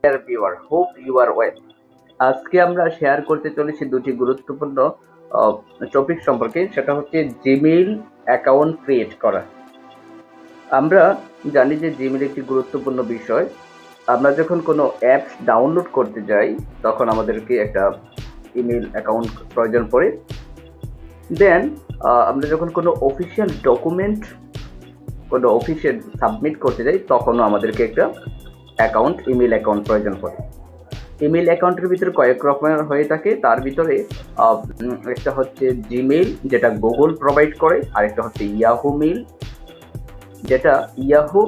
Deer viewer, hope you are well. আজকে আমরা share করতে চলেছি দুটি গুরুত্বপূর্ণ টপিক সম্পর্কে, সেটা হচ্ছে জিমেইল অ্যাকাউন্ট ক্রিয়েট করা। আমরা জানি যে জিমেইল একটি গুরুত্বপূর্ণ বিষয়। আমরা যখন কোনো অ্যাপস ডাউনলোড করতে যাই তখন আমাদেরকে একটা ইমেল অ্যাকাউন্ট প্রয়োজন পড়ে। দেন আমরা যখন কোনো অফিসিয়াল ডকুমেন্ট কোনো অফিসে সাবমিট করতে যাই তখনও আমাদেরকে একটা ইমেল অ্যাকাউন্ট প্রয়োজন পড়ে। ইমেল অ্যাকাউন্টের ভিতরে কয়েক রকমের হয়ে থাকে। তার ভিতরে একটা হচ্ছে জিমেইল, যেটা গুগল প্রোভাইড করে, আর একটা হচ্ছে ইয়াহু মেইল, যেটা ইয়াহু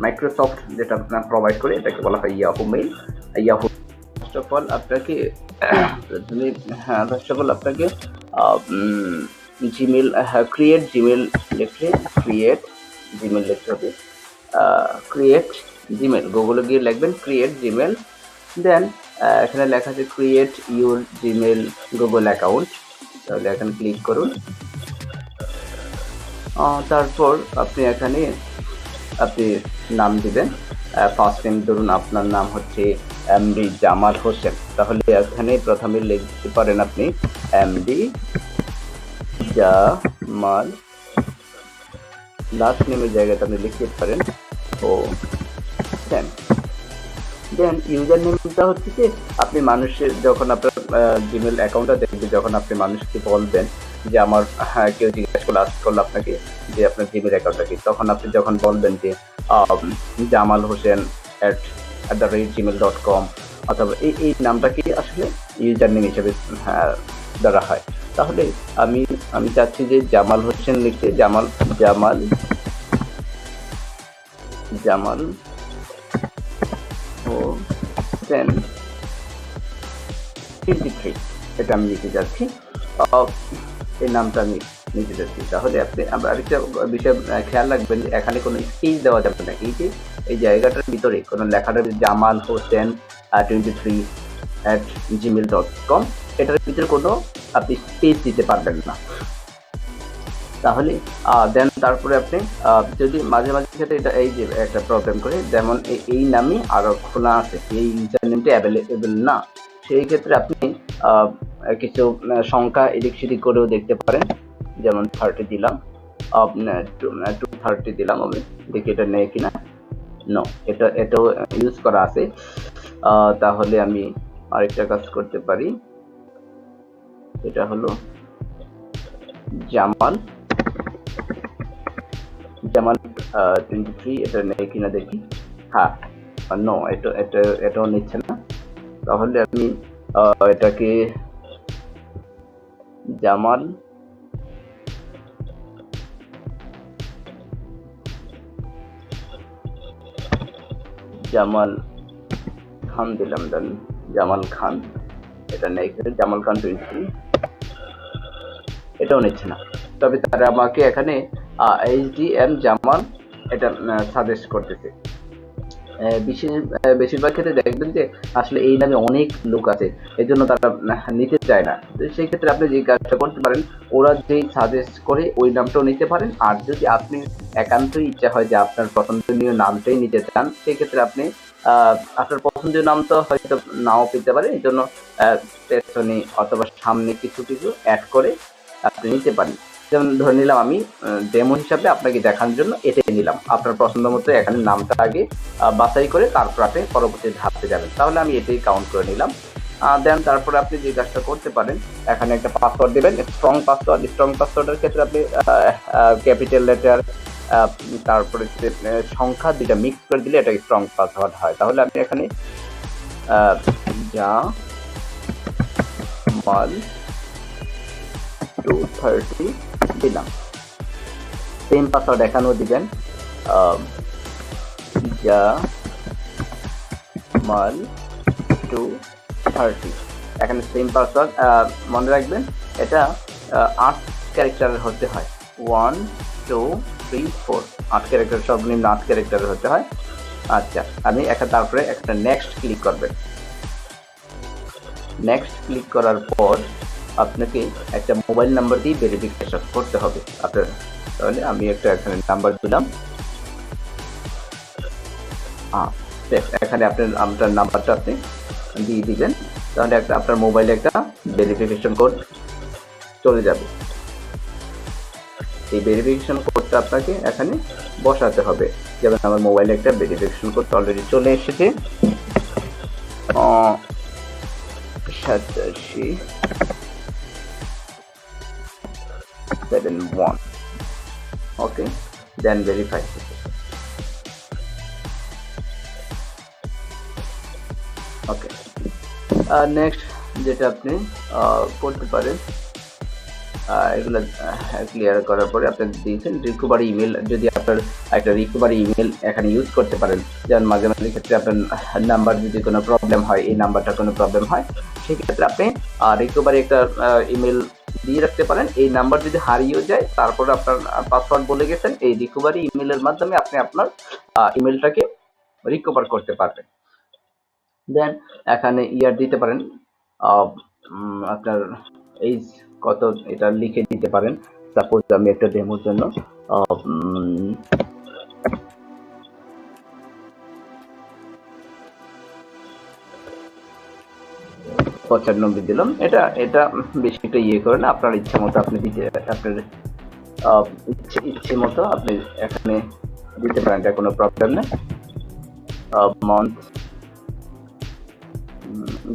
মাইক্রোসফট যেটা প্রোভাইড করে, এটাকে বলা হয় Yahoo mail. Yahoo first of all আপনাকে জিমেল ক্রিয়েট জিমেল লিখতে হবে। ক্রিয়েট জিমেল, গুগলে গিয়ে লিখবেন ক্রিয়েট জিমেল। দেন এখানে লেখা আছে create your Gmail Google account, তাহলে এখানে ক্লিক করুন। তারপর আপনি এখানে নাম দিবেন। ফার্স্ট নেম ধরুন আপনার নাম হচ্ছে এমডি জামাল হোসেন, তাহলে এখানে প্রথমে লিখতে পারেন আপনি এমডি জামাল। লাস্ট নেমের জায়গাতে আপনি লিখতে পারেন হোসেন। দেন ইউজার নেমটা হচ্ছে যে আপনি মানুষের যখন আপনার জিমেল অ্যাকাউন্টটা দেখবে, যখন আপনি মানুষকে বলবেন যে আমার কেউ জিজ্ঞেস করলো আপনাকে যে আপনার জিমেল অ্যাকাউন্টটা কি, তখন আপনি যখন বলবেন যে জামাল হোসেন @gmail.com, অথবা এই নামটা কি আসলে ইউজার নেম হিসেবে ধরা হয়। তাহলে আমি চাচ্ছি যে জামাল হোসেন লিখতে, জামাল হোসেন 23, এটা আমি লিখে যাচ্ছি। এই নামটা আমি নিতে যাচ্ছি। তাহলে আমরা আরেকটা বিষয় খেয়াল রাখবেন যে এখানে কোনো স্পেস দেওয়া যাবে না। এই জায়গাটার ভিতরে কোনো লেখাটা জামাল হোসেন 23 @gmail.com, এটার ভিতরে কোনো আপনি স্পেস দিতে পারবেন না। তাহলে দেন তারপরে আপনি যদি মাঝে ক্ষেত্রে এটা এই যে একটা প্রবলেম করে, যেমন এই নামই আরো খোলা আছে, এই ইউজার নেমটা অ্যাভেলেবেল না, সেই ক্ষেত্রে আপনি কিছু সংখ্যা এদিক সেদিক করেও দেখতে পারেন। যেমন 30 দিলাম, 230 দিলাম, আমি দেখি এটা নেই কিনা। নো, এটাও ইউজ করা আছে। তাহলে আমি আরেকটা কাজ করতে পারি, এটা হলো জামাল 23, এটা নেই কিনা দেখি। হ্যাঁ, নো, এটাও নিচ্ছে না। তাহলে আমি এটাকে জামাল খান দিলাম। দেন জামাল খান, এটা নেই, জামাল খান 23, এটাও নিচ্ছে না। তবে তারা আমাকে এখানে HDM জামাল এটা সাজেস্ট করতেছে। বেশিরভাগ ক্ষেত্রে দেখবেন যে আসলে এই নামে অনেক লোক আছে, এই জন্য তারা নিতে চায় না। সেই ক্ষেত্রে আপনি যে কাজটা করতে পারেন, ওরা যেই সাজেস্ট করে ওই নামটাও নিতে পারেন। আর যদি আপনি একান্তই ইচ্ছা হয় যে আপনার পছন্দনীয় নামটাই নিতে চান, সেই ক্ষেত্রে আপনি আপনার পছন্দীয় নামটা হয়তো নাও পেতে পারে, এই জন্য পেছনে অথবা সামনে কিছু অ্যাড করে আপনি নিতে পারেন। যেমন ধরে নিলাম আমি ডেমো হিসাবে আপনাকে দেখানোর জন্য এটাই নিলাম। আপনার পছন্দ মতো এখানে নামটা আগে বাছাই করে তারপর আপনি পরবর্তী ধাপে যাবেন। তাহলে আমি এটাই কাউন্ট করে নিলাম। দেন তারপরে আপনি যে কাজটা করতে পারেন, এখানে একটা পাসওয়ার্ড দেবেন, স্ট্রং পাসওয়ার্ডের ক্ষেত্রে আপনি ক্যাপিটাল লেটার তারপরে সংখ্যা দুইটা মিক্স করে দিলে এটা স্ট্রং পাসওয়ার্ড হয়। তাহলে আপনি এখানে জামাল 230 দিলাম। সেম পাসওয়ার্ড এখানেও দিবেন, জামাল 230, এখানে সেম পাসওয়ার্ড। মনে রাখবেন এটা 8 ক্যারেক্টারের হতে হয়। 1 2 3 4 8 ক্যারেক্টার, সর্বনিম্ন 8 ক্যারেক্টারের হতে হয়। আচ্ছা, আমি তারপরে একটা নেক্সট ক্লিক করবেন। নেক্সট ক্লিক করার পর আপনাকে একটা মোবাইল নাম্বার দিয়ে ভেরিফিকেশন করতে হবে আপনার। তাহলে আমি একটা এখানে নাম্বার দিলাম। এখানে আপনার নাম্বারটা আপনি দিয়ে দিবেন, তাহলে আপনার মোবাইলে একটা ভেরিফিকেশন কোড চলে যাবে। এই ভেরিফিকেশন কোডটা আপনাকে এখানে বসাতে হবে। যেমন আমার মোবাইলে একটা ভেরিফিকেশন কোড অলরেডি চলে এসেছে, 8771। ওকে, দেন ভেরিফাই। ওকে, নেক্সট যেটা আপনি করতে পারেন, এগুলো ক্লিয়ার করার পরে আপনি দিয়েছেন রিকভারি ইমেল। যদি আপনার একটা রিকভারি ইমেল এখানে ইউজ করতে পারেন, যেমন মাঝে মাঝে ক্ষেত্রে আপনার নাম্বার যদি কোনো প্রবলেম হয়, এই নাম্বারটা কোনো প্রবলেম হয়, সেক্ষেত্রে আপনি রিকভারি একটা ইমেল দিয়ে রাখতে পারেন। এই নাম্বার যদি হারিয়েও যায়, তারপরে আপনার পাসওয়ার্ড বলে গেছেন, এই রিকভারি ইমেলের মাধ্যমে আপনি আপনার ইমেলটাকে রিকভার করতে পারবেন। দেন এখানে ইয়ার দিতে পারেন, আপনার এইজ কত এটা লিখে দিতে পারেন। সাপোজ আমি একটা ডেমোর জন্য 95 দিলাম। এটা বেশি একটা ইয়ে করে না, আপনার ইচ্ছা মতো আপনি দিতে, আপনার ইচ্ছে মতো আপনি এখানে দিতে পারেন, এটা কোনো প্রবলেম নেই। মান্থ,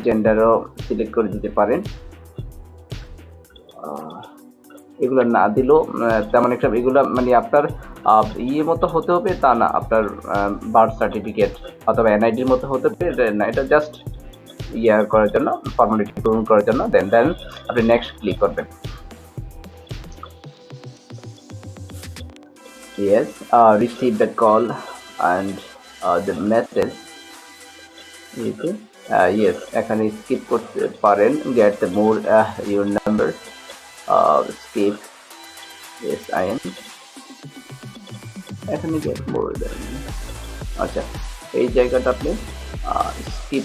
জেন্ডারও সিলেক্ট করে দিতে পারেন। এগুলো না দিলেও তেমন একটা, এগুলো মানে আপনার ইয়ে মতো হতে হবে তা না, আপনার বার্থ সার্টিফিকেট অথবা এনআইডির মতো হতে হবে না, এটা জাস্ট ইয়ে করার জন্য, ফর্মালিটি পূরণ করার জন্য। দেন আপনি নেক্সট ক্লিক করবেন। Yes, receive the call and the message. Yes, এখানে স্কিপ করতে পারেন, get the more your number, skip. Yes, I am. এখানে get more than, আচ্ছা, এই জায়গাটা আপনি স্কিপ,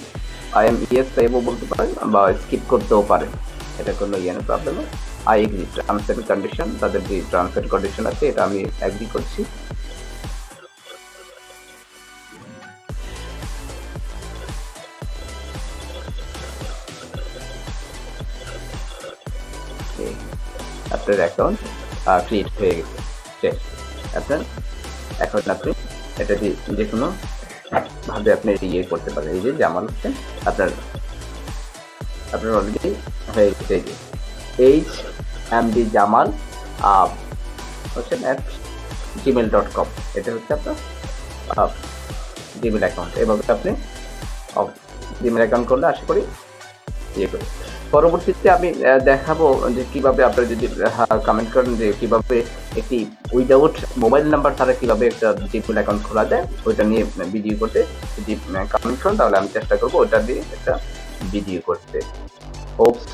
আই এম ইয়েস টাইপও বলতে পারেন বা স্কিপ করতেও পারেন, এটা কোনো ইয়ে না, প্রবলেম নেই। I agree, terms and condition, তাদের যে টার্মস এন্ড কন্ডিশন আছে এটা আমি এগ্রি করছি। আপনার অ্যাকাউন্ট ক্রিয়েট হয়ে গেছে। আপনার এখন আপনি এটা দিয়ে যে কোনো ভাবে আপনি ইয়ে করতে পারেন। এই যে জামাল হচ্ছে আপনার অলরেডি হয়ে গেছে। HMD জামাল হচ্ছেন @gmail.com, এটা হচ্ছে আপনার জিমেল অ্যাকাউন্ট। এভাবে আপনি জিমেল অ্যাকাউন্ট করলে আশা করি ইয়ে করি। পরবর্তীতে আমি দেখাবো যে কিভাবে আপনারা যদি কমেন্ট করেন যে কিভাবে একটি উইদাউট মোবাইল নাম্বার ছাড়া কিভাবে একটা জিমেল অ্যাকাউন্ট খোলা যায়, ওইটা নিয়ে ভিডিও করতে। যদি কমেন্ট করেন তাহলে আমি চেষ্টা করবো ওইটা দিয়ে একটা ভিডিও করতে। হোপস